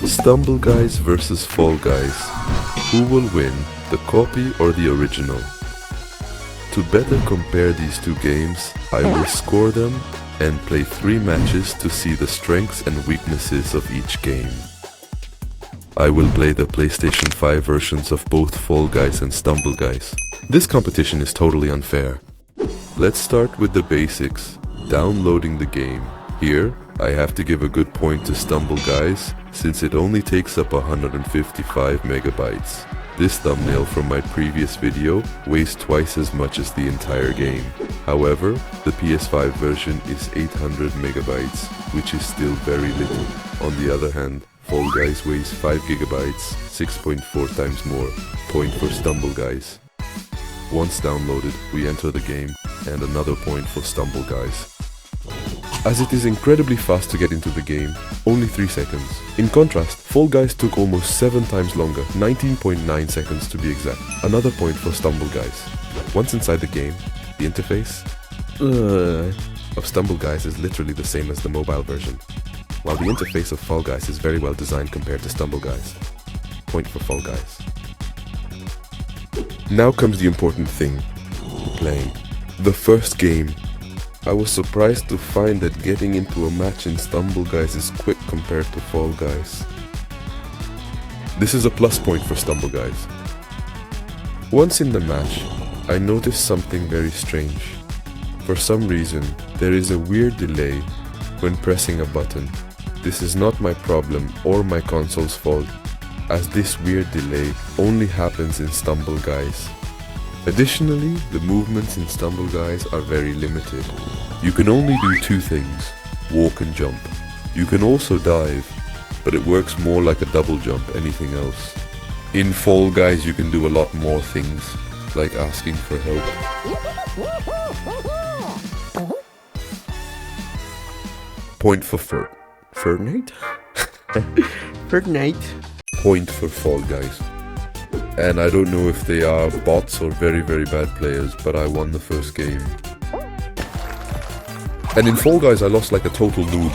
StumbleGuys versus FallGuys. Who will win, the copy or the original? To better compare these two games, I will score them and play 3 matches to see the strengths and weaknesses of each game. I will play the PlayStation 5 versions of both FallGuys and StumbleGuys. This competition is totally unfair. Let's start with the basics, downloading the game. Here, I have to give a good point to StumbleGuys, since it only takes up 155 megabytes. This thumbnail from my previous video weighs twice as much as the entire game. However, the PS5 version is 800 megabytes, which is still very little. On the other hand, FallGuys weighs 5 gigabytes, 6.4 times more. Point for StumbleGuys. Once downloaded, we enter the game, and another point for StumbleGuys. As it is incredibly fast to get into the game, only 3 seconds. In contrast, FallGuys took almost 7 times longer, 19.9 seconds to be exact. Another point for StumbleGuys. Once inside the game, the interface of StumbleGuys is literally the same as the mobile version, while the interface of FallGuys is very well designed compared to StumbleGuys. Point for FallGuys. Now comes the important thing, playing. The first game. I was surprised to find that getting into a match in StumbleGuys is quick compared to FallGuys. This is a plus point for StumbleGuys. Once in the match, I noticed something very strange. For some reason, there is a weird delay when pressing a button. This is not my problem or my console's fault, as this weird delay only happens in StumbleGuys. Additionally, the movements in StumbleGuys are very limited. You can only do 2 things, walk and jump. You can also dive, but it works more like a double jump, anything else. In FallGuys you can do a lot more things, like asking for help. Point for Fortnite? Fortnite. Point for FallGuys. And I don't know if they are bots or very bad players, but I won the first game. And in FallGuys I lost like a total noob.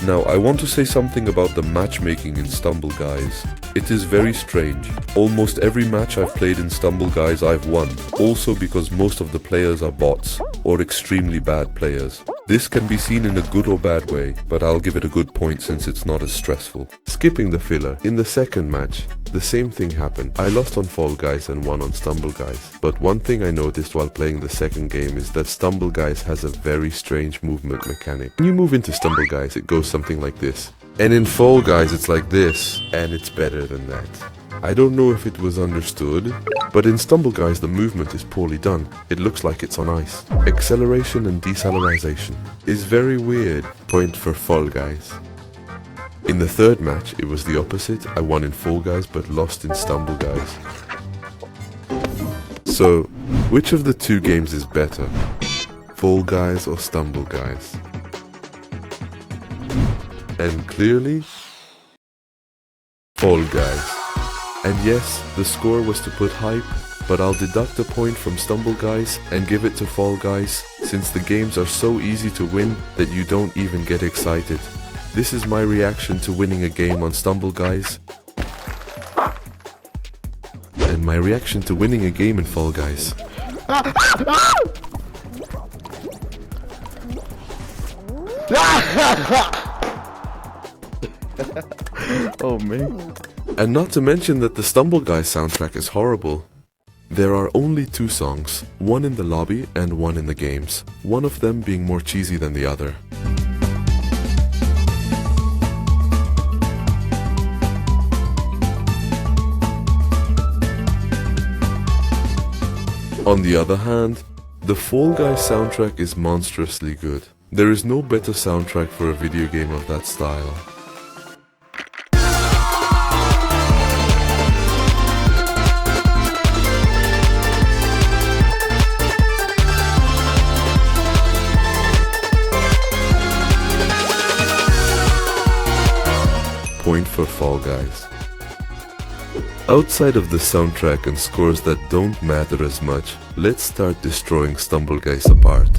Now I want to say something about the matchmaking in StumbleGuys. It is very strange. Almost every match I've played in StumbleGuys I've won, also because most of the players are bots, or extremely bad players. This can be seen in a good or bad way, but I'll give it a good point since it's not as stressful. Skipping the filler, in the second match, the same thing happened. I lost on FallGuys and won on StumbleGuys. But one thing I noticed while playing the second game is that StumbleGuys has a very strange movement mechanic. When you move into StumbleGuys, it goes something like this. And in FallGuys it's like this, and it's better than that. I don't know if it was understood, but in StumbleGuys the movement is poorly done. It looks like it's on ice. Acceleration and decelerization is very weird. Point for FallGuys. In the third match it was the opposite. I won in FallGuys but lost in StumbleGuys. So, which of the 2 games is better? FallGuys or StumbleGuys? And clearly, FallGuys. And yes, the score was to put hype, but I'll deduct a point from StumbleGuys and give it to FallGuys, since the games are so easy to win that you don't even get excited. This is my reaction to winning a game on StumbleGuys, and my reaction to winning a game in FallGuys. Oh man. And not to mention that the StumbleGuys soundtrack is horrible. There are only 2 songs, one in the lobby and one in the games, one of them being more cheesy than the other. On the other hand, the FallGuys soundtrack is monstrously good. There is no better soundtrack for a video game of that style. Point for FallGuys. Outside of the soundtrack and scores that don't matter as much, let's start destroying StumbleGuys apart.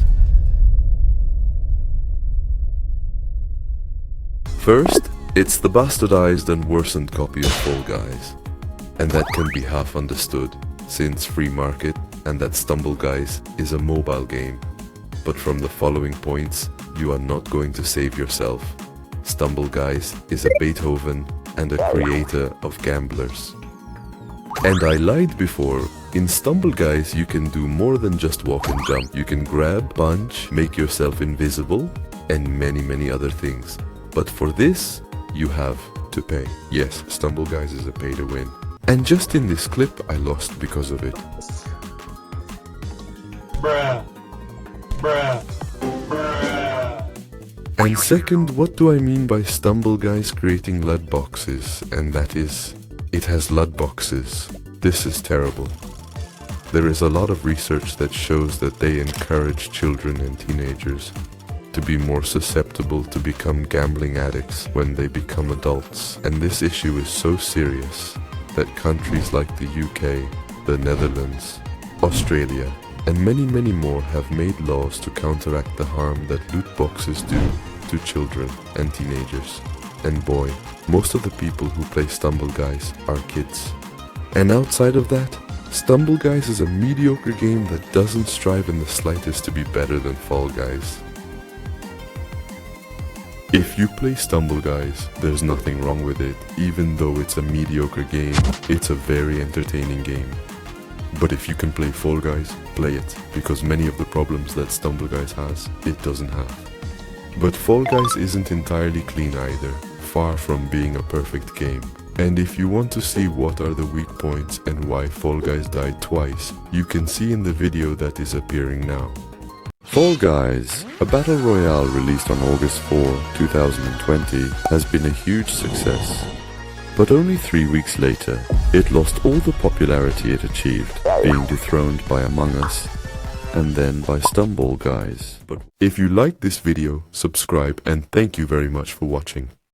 First, it's the bastardized and worsened copy of FallGuys. And that can be half understood, since free market and that StumbleGuys is a mobile game. But from the following points, you are not going to save yourself. StumbleGuys is a Beethoven and a creator of gamblers. And I lied before. In StumbleGuys you can do more than just walk and jump. You can grab, punch, make yourself invisible, and many other things. But for this, you have to pay. Yes, StumbleGuys is a pay to win. And just in this clip, I lost because of it. Bruh. Bruh. Bruh. And second, what do I mean by StumbleGuys creating LUD boxes? And that is, it has LUD boxes. This is terrible. There is a lot of research that shows that they encourage children and teenagers to be more susceptible to become gambling addicts when they become adults. And this issue is so serious that countries like the UK, the Netherlands, Australia, and many more have made laws to counteract the harm that loot boxes do to children and teenagers. And boy, most of the people who play StumbleGuys are kids. And outside of that, StumbleGuys is a mediocre game that doesn't strive in the slightest to be better than FallGuys. If you play StumbleGuys, there's nothing wrong with it. Even though it's a mediocre game, it's a very entertaining game. But if you can play FallGuys, play it, because many of the problems that StumbleGuys has, it doesn't have. But FallGuys isn't entirely clean either, far from being a perfect game. And if you want to see what are the weak points and why FallGuys died twice, you can see in the video that is appearing now. FallGuys, a battle royale released on August 4, 2020, has been a huge success. But only 3 weeks later, it lost all the popularity it achieved, being dethroned by Among Us, and then by StumbleGuys. But if you liked this video, subscribe, and thank you very much for watching.